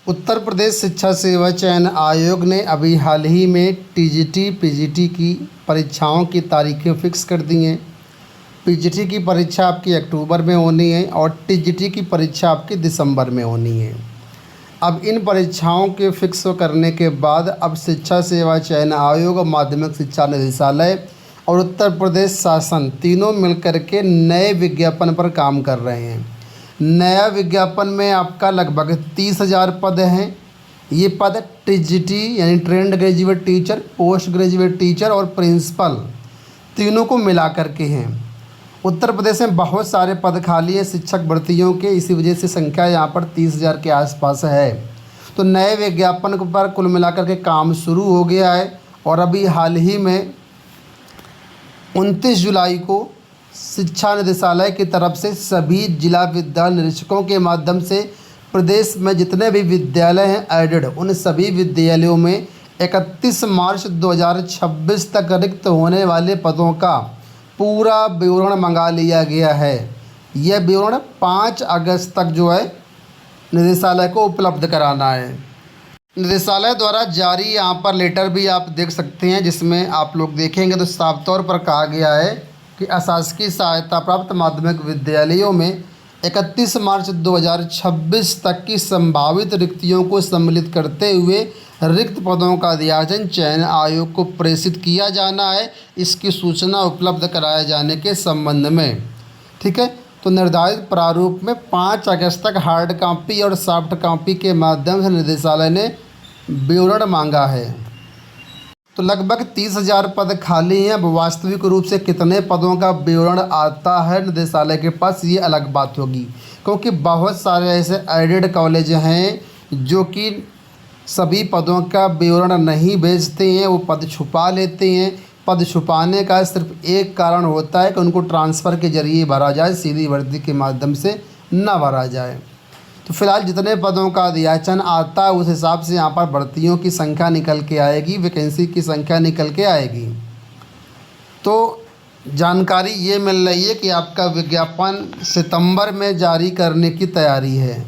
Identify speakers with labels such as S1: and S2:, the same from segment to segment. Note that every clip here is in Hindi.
S1: उत्तर प्रदेश शिक्षा सेवा चयन आयोग ने अभी हाल ही में टीजीटी पीजीटी की परीक्षाओं की तारीखें फिक्स कर दी हैं। पीजीटी की परीक्षा आपकी अक्टूबर में होनी है और टीजीटी की परीक्षा आपकी दिसंबर में होनी है। अब इन परीक्षाओं के फिक्स करने के बाद अब शिक्षा सेवा चयन आयोग, माध्यमिक शिक्षा निदेशालय और उत्तर प्रदेश शासन तीनों मिलकर के नए विज्ञापन पर काम कर रहे हैं। नया विज्ञापन में आपका लगभग 30,000 पद हैं। ये पद टीजीटी यानी trained graduate teacher, post graduate teacher और प्रिंसिपल तीनों को मिला कर के हैं। उत्तर प्रदेश में बहुत सारे पद खाली हैं शिक्षक भर्तियों के, इसी वजह से संख्या यहाँ पर 30,000 के आसपास है। तो नए विज्ञापन पर कुल मिलाकर के काम शुरू हो गया है और अभी हाल ही में 29 जुलाई को शिक्षा निदेशालय की तरफ से सभी जिला विद्यालय निरीक्षकों के माध्यम से प्रदेश में जितने भी विद्यालय हैं एडेड, उन सभी विद्यालयों में 31 मार्च 2026 तक रिक्त होने वाले पदों का पूरा विवरण मंगा लिया गया है। यह विवरण 5 अगस्त तक जो है निदेशालय को उपलब्ध कराना है। निदेशालय द्वारा जारी यहाँ पर लेटर भी आप देख सकते हैं, जिसमें आप लोग देखेंगे तो साफ तौर पर कहा गया है कि अशासकीय सहायता प्राप्त माध्यमिक विद्यालयों में 31 मार्च 2026 तक की संभावित रिक्तियों को सम्मिलित करते हुए रिक्त पदों का अध्याचन चयन आयोग को प्रेषित किया जाना है, इसकी सूचना उपलब्ध कराए जाने के संबंध में। ठीक है, तो निर्धारित प्रारूप में 5 अगस्त तक हार्ड कॉपी और सॉफ्ट कॉपी के माध्यम से निदेशालय ने विवरण मांगा है। तो लगभग 30,000 पद खाली हैं। अब वास्तविक रूप से कितने पदों का विवरण आता है निदेशालय के पास, ये अलग बात होगी, क्योंकि बहुत सारे ऐसे एडेड कॉलेज हैं जो कि सभी पदों का विवरण नहीं भेजते हैं, वो पद छुपा लेते हैं। पद छुपाने का सिर्फ एक कारण होता है कि उनको ट्रांसफ़र के ज़रिए भरा जाए, सीधी भर्ती के माध्यम से न भरा जाए। तो फिलहाल जितने पदों का अध्याचन आता है उस हिसाब से यहाँ पर भर्तियों की संख्या निकल के आएगी, वैकेंसी की संख्या निकल के आएगी। तो जानकारी ये मिल रही है कि आपका विज्ञापन सितंबर में जारी करने की तैयारी है।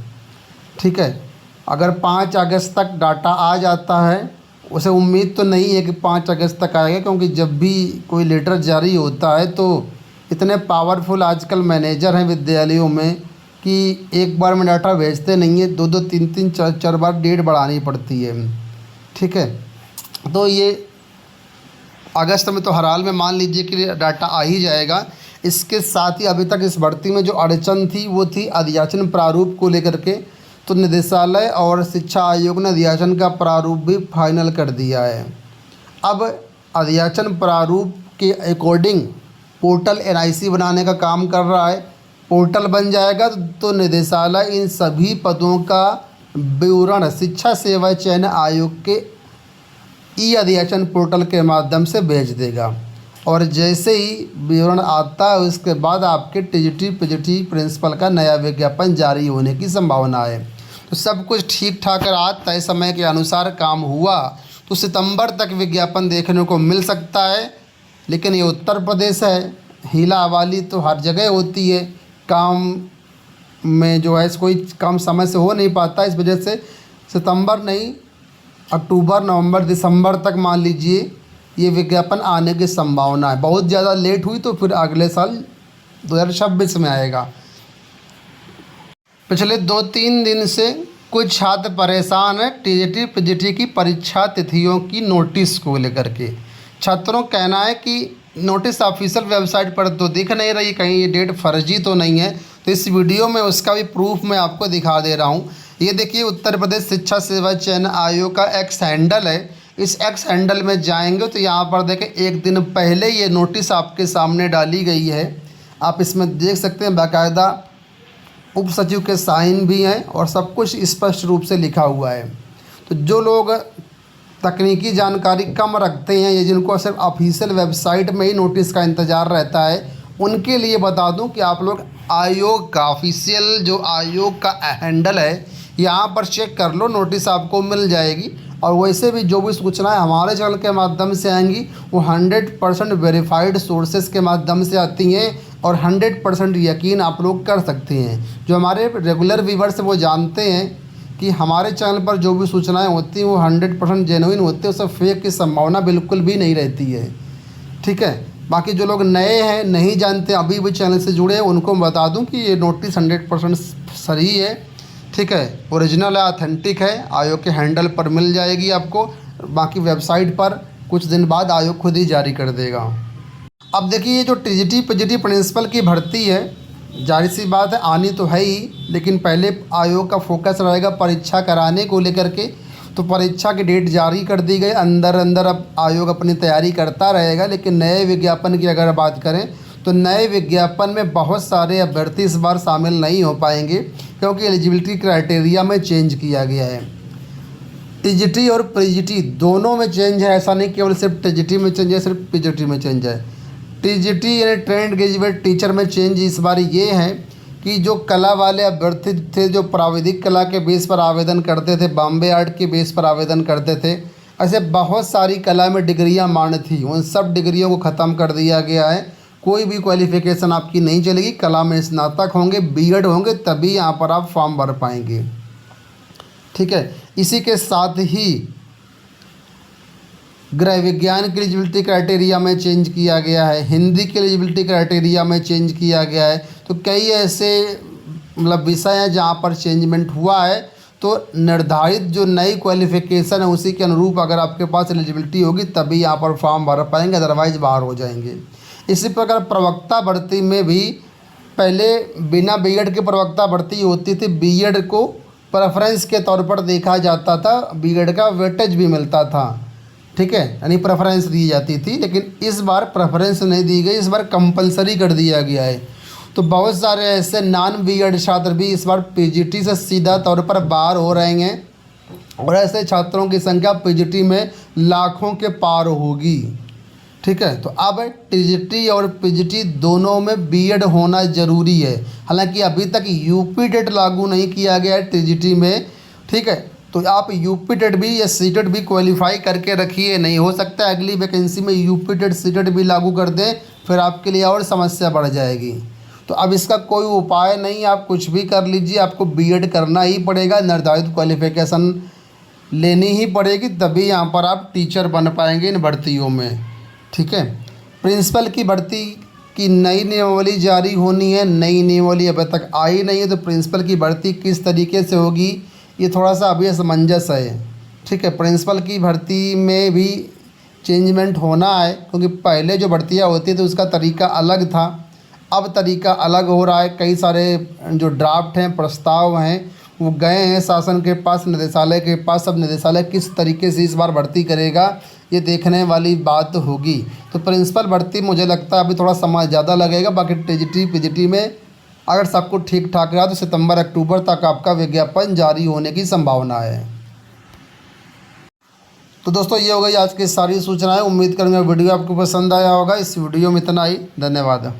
S1: ठीक है, अगर 5 अगस्त तक डाटा आ जाता है, उसे उम्मीद तो नहीं है कि 5 अगस्त तक आएगा, क्योंकि जब भी कोई लेटर जारी होता है तो इतने पावरफुल आजकल मैनेजर हैं विद्यालयों में कि एक बार में डाटा भेजते नहीं है, 2-2, 3-3, 4-4 बार डेट बढ़ानी पड़ती है। ठीक है, तो ये अगस्त में तो हर हाल में मान लीजिए कि डाटा आ ही जाएगा। इसके साथ ही अभी तक इस भर्ती में जो अड़चन थी वो थी अध्याचन प्रारूप को लेकर के। तो निदेशालय और शिक्षा आयोग ने अध्याचन का प्रारूप भी फाइनल कर दिया है। अब अध्याचन प्रारूप के अकॉर्डिंग पोर्टल एनआईसी बनाने का काम कर रहा है। पोर्टल बन जाएगा तो निदेशालय इन सभी पदों का विवरण शिक्षा सेवा चयन आयोग के ई अध्याचन पोर्टल के माध्यम से भेज देगा और जैसे ही विवरण आता है उसके बाद आपके टीजीटी पीजीटी प्रिंसिपल का नया विज्ञापन जारी होने की संभावना है। तो सब कुछ ठीक ठाक रहा, तय समय के अनुसार काम हुआ तो सितंबर तक विज्ञापन देखने को मिल सकता है। लेकिन ये उत्तर प्रदेश है, हीला हवाली तो हर जगह होती है, काम में जो है कोई काम समय से हो नहीं पाता। इस वजह से सितंबर नहीं, अक्टूबर, नवंबर, दिसंबर तक मान लीजिए ये विज्ञापन आने की संभावना है। बहुत ज़्यादा लेट हुई तो फिर अगले साल 2026 में आएगा। पिछले 2-3 दिन से कुछ छात्र परेशान हैं टीजीटी पीजीटी की परीक्षा तिथियों की नोटिस को लेकर के। छात्रों का कहना है कि नोटिस ऑफिशियल वेबसाइट पर तो दिख नहीं रही, कहीं ये डेट फर्जी तो नहीं है। तो इस वीडियो में उसका भी प्रूफ मैं आपको दिखा दे रहा हूँ। ये देखिए, उत्तर प्रदेश शिक्षा सेवा चयन आयोग का एक्स हैंडल है। इस एक्स हैंडल में जाएंगे तो यहाँ पर देखें, एक दिन पहले ये नोटिस आपके सामने डाली गई है। आप इसमें देख सकते हैं बाकायदा उप सचिव के साइन भी हैं और सब कुछ स्पष्ट रूप से लिखा हुआ है। तो जो लोग तकनीकी जानकारी कम रखते हैं या जिनको सिर्फ ऑफिशियल वेबसाइट में ही नोटिस का इंतज़ार रहता है, उनके लिए बता दूं कि आप लोग आयोग का ऑफिशियल जो आयोग का हैंडल है यहाँ पर चेक कर लो, नोटिस आपको मिल जाएगी। और वैसे भी जो भी सूचनाएं हमारे चैनल के माध्यम से आएंगी वो 100% वेरीफाइड सोर्सेज के माध्यम से आती हैं और 100% यकीन आप लोग कर सकते हैं। जो हमारे रेगुलर व्यूवर्स वो जानते हैं कि हमारे चैनल पर जो भी सूचनाएं होती हैं वो 100% जेन्युइन होती है, उससे फेक की संभावना बिल्कुल भी नहीं रहती है। ठीक है, बाकी जो लोग नए हैं, नहीं जानते, अभी भी चैनल से जुड़े हैं, उनको मैं बता दूं कि ये नोटिस 100% सही है। ठीक है, ओरिजिनल है, ऑथेंटिक है, आयोग के हैंडल पर मिल जाएगी आपको। बाकी वेबसाइट पर कुछ दिन बाद आयोग खुद ही जारी कर देगा। अब देखिए, ये जो टीजीटी पीजीटी प्रिंसिपल की भर्ती है, जाहिर सी बात है आनी तो है ही, लेकिन पहले आयोग का फोकस रहेगा परीक्षा कराने को लेकर के। तो परीक्षा की डेट जारी कर दी गई, अंदर अंदर अब आयोग अपनी तैयारी करता रहेगा। लेकिन नए विज्ञापन की अगर बात करें तो नए विज्ञापन में बहुत सारे अभ्यर्थी इस बार शामिल नहीं हो पाएंगे, क्योंकि एलिजिबिलिटी क्राइटेरिया में चेंज किया गया है। टीजीटी और पीजीटी दोनों में चेंज है, ऐसा नहीं केवल सिर्फ टीजीटी में चेंज है, सिर्फ पीजीटी में चेंज है। टीजीटी यानी ट्रेंड ग्रेजुएट टीचर में चेंज इस बार ये है कि जो कला वाले अभ्यर्थी थे, जो प्राविधिक कला के बेस पर आवेदन करते थे, बॉम्बे आर्ट के बेस पर आवेदन करते थे, ऐसे बहुत सारी कला में डिग्रियां मान्य थी, उन सब डिग्रियों को ख़त्म कर दिया गया है। कोई भी क्वालिफ़िकेशन आपकी नहीं चलेगी, कला में स्नातक होंगे, बीएड होंगे, तभी यहाँ पर आप फॉर्म भर पाएंगे। ठीक है, इसी के साथ ही गृह विज्ञान की एलिजिबिलिटी क्राइटेरिया में चेंज किया गया है, हिंदी के एलिजिबिलिटी क्राइटेरिया में चेंज किया गया है। तो कई ऐसे मतलब विषय हैं जहाँ पर चेंजमेंट हुआ है। तो निर्धारित जो नई क्वालिफ़िकेशन है उसी के अनुरूप अगर आपके पास एलिजिबिलिटी होगी तभी यहाँ पर फॉर्म भर पाएंगे, अदरवाइज़ बाहर हो जाएंगे। इसी प्रकार प्रवक्ता भर्ती में भी पहले बिना बीएड के प्रवक्ता भर्ती होती थी, बीएड को प्रेफरेंस के तौर पर देखा जाता था, बीएड का वेटेज भी मिलता था। ठीक है, यानी प्रेफरेंस दी जाती थी, लेकिन इस बार प्रेफरेंस नहीं दी गई, इस बार कंपलसरी कर दिया गया है। तो बहुत सारे ऐसे नॉन बीएड छात्र भी इस बार पीजीटी से सीधा तौर पर बाहर हो रहे हैं, और ऐसे छात्रों की संख्या पीजीटी में लाखों के पार होगी। ठीक है, तो अब टीजीटी और पीजीटी दोनों में बीएड होना ज़रूरी है। हालांकि अभी तक यूपी टेट लागू नहीं किया गया है टीजीटी में। ठीक है, तो आप यूपी टेट भी या सीटेट भी क्वालिफाई करके रखिए, नहीं हो सकता है अगली वैकेंसी में यूपी टेट सीटेट भी लागू कर दें, फिर आपके लिए और समस्या बढ़ जाएगी। तो अब इसका कोई उपाय नहीं, आप कुछ भी कर लीजिए, आपको बीएड करना ही पड़ेगा, निर्धारित क्वालिफिकेशन लेनी ही पड़ेगी, तभी यहाँ पर आप टीचर बन पाएंगे इन भर्तियों में। ठीक है, प्रिंसिपल की भर्ती की नई नियमावली जारी होनी है, नई नियमावली अभी तक आई नहीं है। तो प्रिंसिपल की भर्ती किस तरीके से होगी ये थोड़ा सा अभी असमंजस है। ठीक है, प्रिंसिपल की भर्ती में भी चेंजमेंट होना है, क्योंकि पहले जो भर्तियाँ होती थी उसका तरीका अलग था, अब तरीका अलग हो रहा है। कई सारे जो ड्राफ्ट हैं, प्रस्ताव हैं, वो गए हैं शासन के पास, निदेशालय के पास। अब निदेशालय किस तरीके से इस बार भर्ती करेगा ये देखने वाली बात होगी। तो प्रिंसिपल भर्ती मुझे लगता है अभी थोड़ा समय ज़्यादा लगेगा। बाकी टीजीटी पीजीटी में अगर सब कुछ ठीक ठाक रहा तो सितंबर अक्टूबर तक आपका विज्ञापन जारी होने की संभावना है। तो दोस्तों, ये हो गई आज की सारी सूचनाएं। उम्मीद करूँगा वीडियो आपको पसंद आया होगा। इस वीडियो में इतना ही, धन्यवाद।